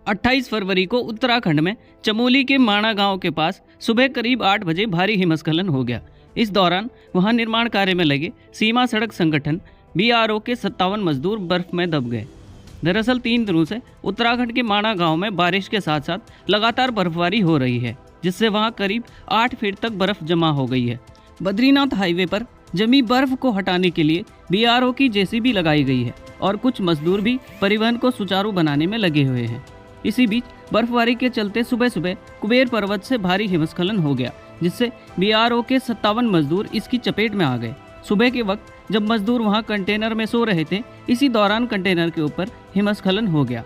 28 फरवरी को उत्तराखंड में चमोली के माणा गांव के पास सुबह करीब 8 बजे भारी हिमस्खलन हो गया। इस दौरान वहां निर्माण कार्य में लगे सीमा सड़क संगठन BRO के 57 मजदूर बर्फ में दब गए। दरअसल 3 दिनों से उत्तराखंड के माणा गांव में बारिश के साथ साथ लगातार बर्फबारी हो रही है, जिससे वहां करीब 8 फीट तक बर्फ जमा हो गई है। बद्रीनाथ हाईवे पर जमी बर्फ को हटाने के लिए BRO की JCB लगाई गई है और कुछ मजदूर भी परिवहन को सुचारू बनाने में लगे हुए हैं। इसी बीच बर्फबारी के चलते सुबह सुबह कुबेर पर्वत से भारी हिमस्खलन हो गया, जिससे BRO के 57 मजदूर इसकी चपेट में आ गए। सुबह के वक्त जब मजदूर वहां कंटेनर में सो रहे थे, इसी दौरान कंटेनर के ऊपर हिमस्खलन हो गया।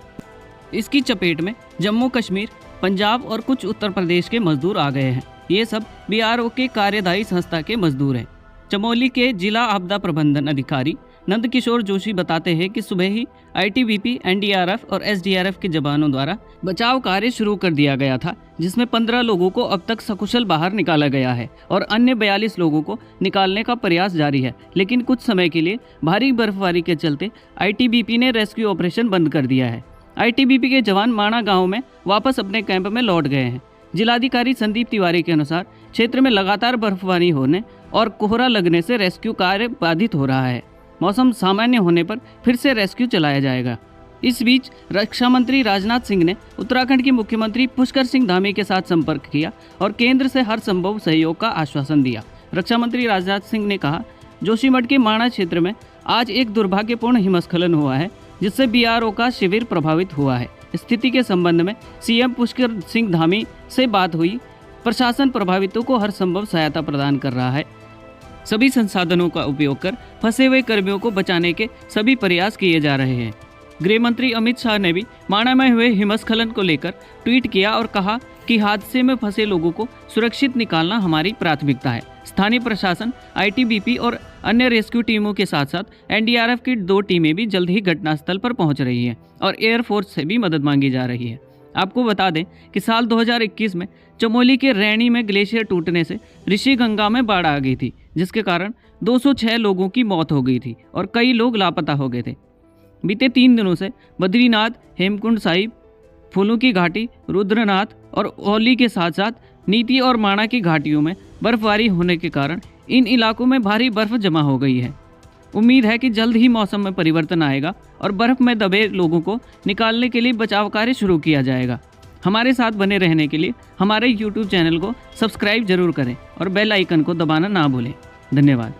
इसकी चपेट में जम्मू कश्मीर, पंजाब और कुछ उत्तर प्रदेश के मजदूर आ गए हैं। ये सब BRO के कार्यदायी संस्था के मजदूर हैं। चमोली के जिला आपदा प्रबंधन अधिकारी नंद किशोर जोशी बताते हैं कि सुबह ही ITBP, NDRF और SDRF के जवानों द्वारा बचाव कार्य शुरू कर दिया गया था, जिसमें 15 लोगों को अब तक सकुशल बाहर निकाला गया है और अन्य 42 लोगों को निकालने का प्रयास जारी है। लेकिन कुछ समय के लिए भारी बर्फबारी के चलते ITBP ने रेस्क्यू ऑपरेशन बंद कर दिया है। ITBP के जवान माणा गाँव में वापस अपने कैंप में लौट गए हैं। जिलाधिकारी संदीप तिवारी के अनुसार क्षेत्र में लगातार बर्फबारी होने और कोहरा लगने से रेस्क्यू कार्य बाधित हो रहा है। मौसम सामान्य होने पर फिर से रेस्क्यू चलाया जाएगा। इस बीच रक्षा मंत्री राजनाथ सिंह ने उत्तराखंड के मुख्यमंत्री पुष्कर सिंह धामी के साथ संपर्क किया और केंद्र से हर संभव सहयोग का आश्वासन दिया। रक्षा मंत्री राजनाथ सिंह ने कहा, जोशीमठ के माणा क्षेत्र में आज एक दुर्भाग्यपूर्ण हिमस्खलन हुआ है, जिससे BRO का शिविर प्रभावित हुआ है। स्थिति के संबंध में CM पुष्कर सिंह धामी से बात हुई। प्रशासन प्रभावितों को हर संभव सहायता प्रदान कर रहा है। सभी संसाधनों का उपयोग कर फंसे हुए कर्मियों को बचाने के सभी प्रयास किए जा रहे हैं। गृह मंत्री अमित शाह ने भी माणा में हुए हिमस्खलन को लेकर ट्वीट किया और कहा कि हादसे में फंसे लोगों को सुरक्षित निकालना हमारी प्राथमिकता है। स्थानीय प्रशासन, ITBP और अन्य रेस्क्यू टीमों के साथ साथ NDRF की 2 टीमें भी जल्द ही घटनास्थल पर पहुंच रही हैं और एयरफोर्स से भी मदद मांगी जा रही है। आपको बता दें कि साल 2021 में चमोली के रैणी में ग्लेशियर टूटने से ऋषिगंगा में बाढ़ आ गई थी, जिसके कारण 206 लोगों की मौत हो गई थी और कई लोग लापता हो गए थे। बीते 3 दिनों से बद्रीनाथ, हेमकुंड साहिब, फूलों की घाटी, रुद्रनाथ और औली के साथ साथ नीति और माणा की घाटियों में बर्फबारी होने के कारण इन इलाकों में भारी बर्फ जमा हो गई है। उम्मीद है कि जल्द ही मौसम में परिवर्तन आएगा और बर्फ में दबे लोगों को निकालने के लिए बचाव कार्य शुरू किया जाएगा। हमारे साथ बने रहने के लिए हमारे YouTube चैनल को सब्सक्राइब जरूर करें और बेल आइकन को दबाना ना भूलें। धन्यवाद।